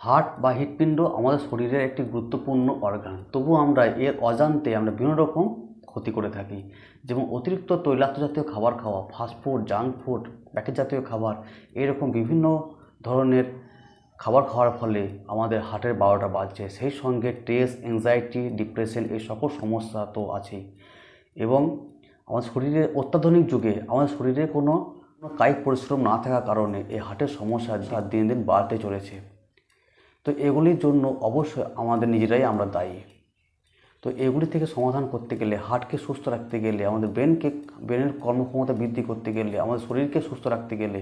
Heart বা হৃৎপিণ্ড আমাদের শরীরের একটি গুরুত্বপূর্ণ অর্গান, তবু আমরা এর অজান্তে বিভিন্ন রকম ক্ষতি করে থাকি। যেমন অতিরিক্ত তৈলাক্ত জাতীয় খাবার খাওয়া, ফাস্টফুড, জাঙ্ক ফুড, প্যাকেট জাতীয় খাবার, এরকম বিভিন্ন ধরনের খাবার খাওয়ার ফলে আমাদের হার্টের 12টা বাজছে। সেই সঙ্গে স্ট্রেস, অ্যাংজাইটি, ডিপ্রেশন এই সকল সমস্যা তো আছেই। এবং আমার শরীরে অত্যাধুনিক যুগে আমাদের শরীরে কোনো কায়িক পরিশ্রম না থাকার কারণে এই হার্টের সমস্যা দিন দিন বাড়তে চলেছে। তো এগুলির জন্য অবশ্যই আমাদের নিজেরাই আমরা দায়ী। তো এগুলি থেকে সমাধান করতে গেলে, হার্টকে সুস্থ রাখতে গেলে, আমাদের ব্রেনের কর্মক্ষমতা বৃদ্ধি করতে গেলে, আমাদের শরীরকে সুস্থ রাখতে গেলে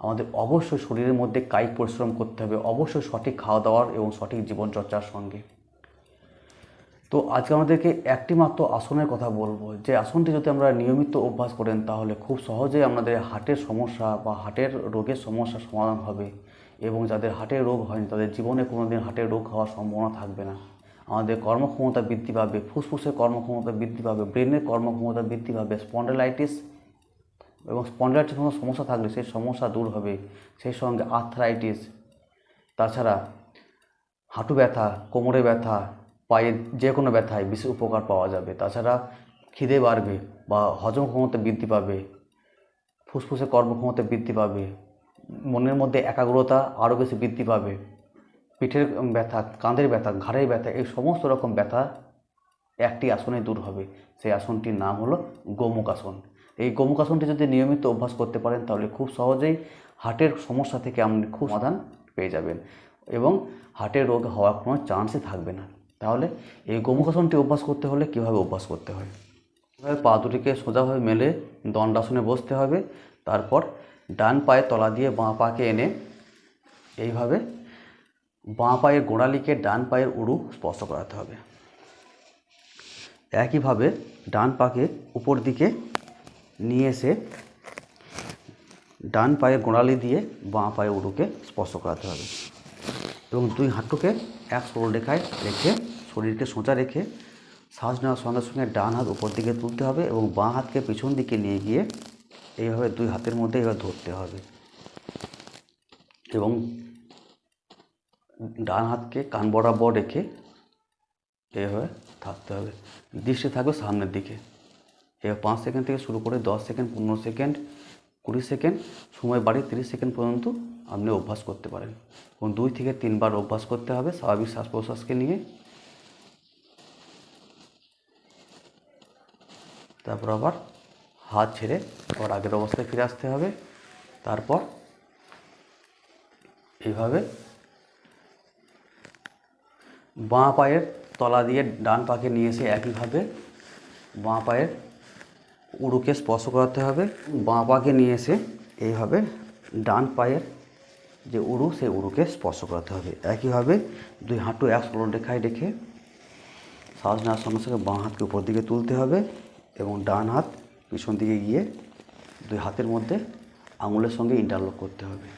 আমাদের অবশ্যই শরীরের মধ্যে কায়িক পরিশ্রম করতে হবে, অবশ্যই সঠিক খাওয়া দাওয়ার এবং সঠিক জীবনচর্চার সঙ্গে। তো আজকে আমাদেরকে একটি মাত্র আসনের কথা বলবো, যে আসনটি যদি আমরা নিয়মিত অভ্যাস করেন তাহলে খুব সহজেই আমাদের হার্টের সমস্যা বা হার্টের রোগের সমস্যার সমাধান হবে। এবং যাদের হার্টের রোগ হয়নি তাদের জীবনে কোনো দিন হার্টের রোগ হওয়ার সম্ভাবনা থাকবে না। আমাদের কর্মক্ষমতা বৃদ্ধি পাবে, ফুসফুসের কর্মক্ষমতা বৃদ্ধি পাবে, ব্রেনের কর্মক্ষমতা বৃদ্ধি পাবে, স্পন্ডাইলাইটিস এবং স্পন্ডাইলাইটিস কোনো সমস্যা থাকলে সেই সমস্যা দূর হবে। সেই সঙ্গে আর্থ্রাইটিস, তাছাড়া হাঁটু ব্যথা, কোমরে ব্যথা, পায়ের যে কোনো ব্যথায় বিশেষ উপকার পাওয়া যাবে। তাছাড়া খিদে বাড়বে বা হজম ক্ষমতা বৃদ্ধি পাবে, ফুসফুসের কর্মক্ষমতা বৃদ্ধি পাবে, মনের মধ্যে একাগ্রতা আরও বেশি বৃদ্ধি পাবে, পিঠের ব্যথা, কাঁধের ব্যথা, ঘাড়ের ব্যথা, এই সমস্ত রকম ব্যথা একটি আসনে দূর হবে। সেই আসনটির নাম হলো গোমুখ আসন। এই গোমুখ আসনটি যদি নিয়মিত অভ্যাস করতে পারেন তাহলে খুব সহজেই হার্টের সমস্যা থেকে আপনি খুব সমাধান পেয়ে যাবেন এবং হার্টের রোগ হওয়ার কোনো চান্সই থাকবে না। তাহলে এই গোমুখ আসনটি অভ্যাস করতে হলে কীভাবে অভ্যাস করতে হয়? এভাবে পা দুটিকে সোজাভাবে মেলে দণ্ডাসনে বসতে হবে। তারপর ডান পায়ের তলা দিয়ে বাঁ পাকে এনে এইভাবে বাঁ পায়ের গোড়ালিকে ডান পায়ের উরু স্পর্শ করাতে হবে। একইভাবে ডান পাকে উপর দিকে নিয়ে এসে ডান পায়ের গোড়ালি দিয়ে বাঁ পায়ের উরুকে স্পর্শ করাতে হবে এবং দুই হাঁটুকে এক সরল রেখায় রেখে শরীরকে সোজা রেখে শ্বাস নেওয়ার সঙ্গে সঙ্গে ডান হাত উপর দিকে তুলতে হবে এবং বাঁ হাতকে পিছন দিকে নিয়ে গিয়ে এইভাবে দুই হাতের মধ্যে এভাবে ধরতে হবে এবং ডান হাতকে কান বরাবর রেখে এইভাবে থাকতে হবে। দৃষ্টি থাকবে সামনের দিকে। এবার 5 সেকেন্ড থেকে শুরু করে 10 সেকেন্ড, 15 সেকেন্ড, 20 সেকেন্ড, সময় বাড়িয়ে 30 সেকেন্ড পর্যন্ত আপনি অভ্যাস করতে পারেন এবং 2 থেকে 3 বার অভ্যাস করতে হবে স্বাভাবিক শ্বাস প্রশ্বাসকে নিয়ে। তারপর আবার হাত ছেড়ে আবার আগের অবস্থায় ফিরে আসতে হবে। তারপর এইভাবে বাঁ পায়ের তলা দিয়ে ডান পাকে নিয়ে এসে একইভাবে বাঁ পায়ের উরুকে স্পর্শ করাতে হবে। বাঁ পাকে নিয়ে এসে এইভাবে ডান পায়ের যে উরু সেই উরুকে স্পর্শ করাতে হবে। একইভাবে দুই হাঁটু এক সরল রেখায় রেখে শ্বাস নেওয়ার সঙ্গে সঙ্গে বাঁ হাতকে উপর দিকে তুলতে হবে এবং ডান হাত পিছন দিকে গিয়ে দুই হাতের মধ্যে আঙুলের সঙ্গে ইন্টারলক করতে হবে।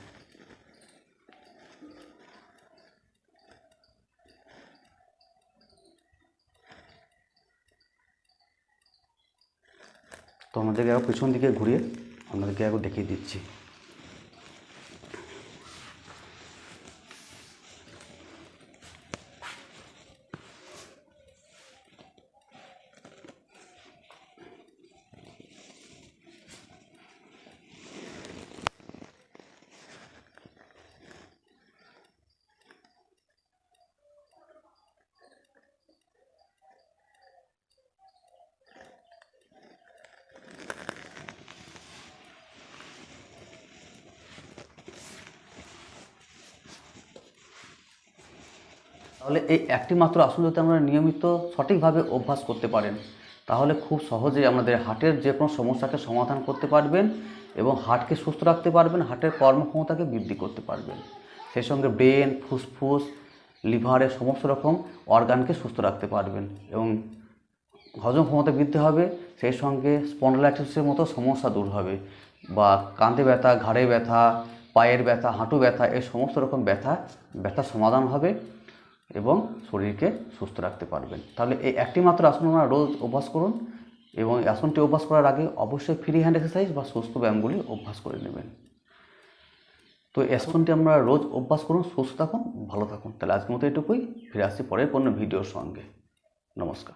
তো আমাদেরকে একবার পিছন দিকে ঘুরিয়ে আপনাদেরকে একবার দেখিয়ে দিচ্ছি। তাহলে এই একটি মাত্র আসন যদি আমরা নিয়মিত সঠিকভাবে অভ্যাস করতে পারেন তাহলে খুব সহজেই আমাদের হার্টের যে কোনো সমস্যাকে সমাধান করতে পারবেন এবং হার্টকে সুস্থ রাখতে পারবেন, হার্টের কর্মক্ষমতাকে বৃদ্ধি করতে পারবেন। সেই সঙ্গে ব্রেন, ফুসফুস, লিভারের সমস্ত রকম অর্গানকে সুস্থ রাখতে পারবেন এবং হজম ক্ষমতা বৃদ্ধি হবে। সেই সঙ্গে স্পন্ডাইলাইটিসের মতো সমস্যা দূর হবে বা কাঁধে ব্যথা, ঘাড়ে ব্যথা, পায়ের ব্যথা, হাঁটু ব্যথা, এই সমস্ত রকম ব্যথার সমাধান হবে এবং শরীরকে সুস্থ রাখতে পারবেন। তাহলে এই একটি মাত্র আসন আপনারা রোজ অভ্যাস করুন এবং এই আসনটি অভ্যাস করার আগে অবশ্যই ফ্রি হ্যান্ড এক্সারসাইজ বা সুস্থ ব্যায়ামগুলি অভ্যাস করে নেবেন। তো স্টোনটি আমরা রোজ অভ্যাস করুন, সুস্থ থাকুন, ভালো থাকুন। তাহলে আজকের মতো এটুকুই, ফিরে আসছি পরের কোনো ভিডিওর সঙ্গে। নমস্কার।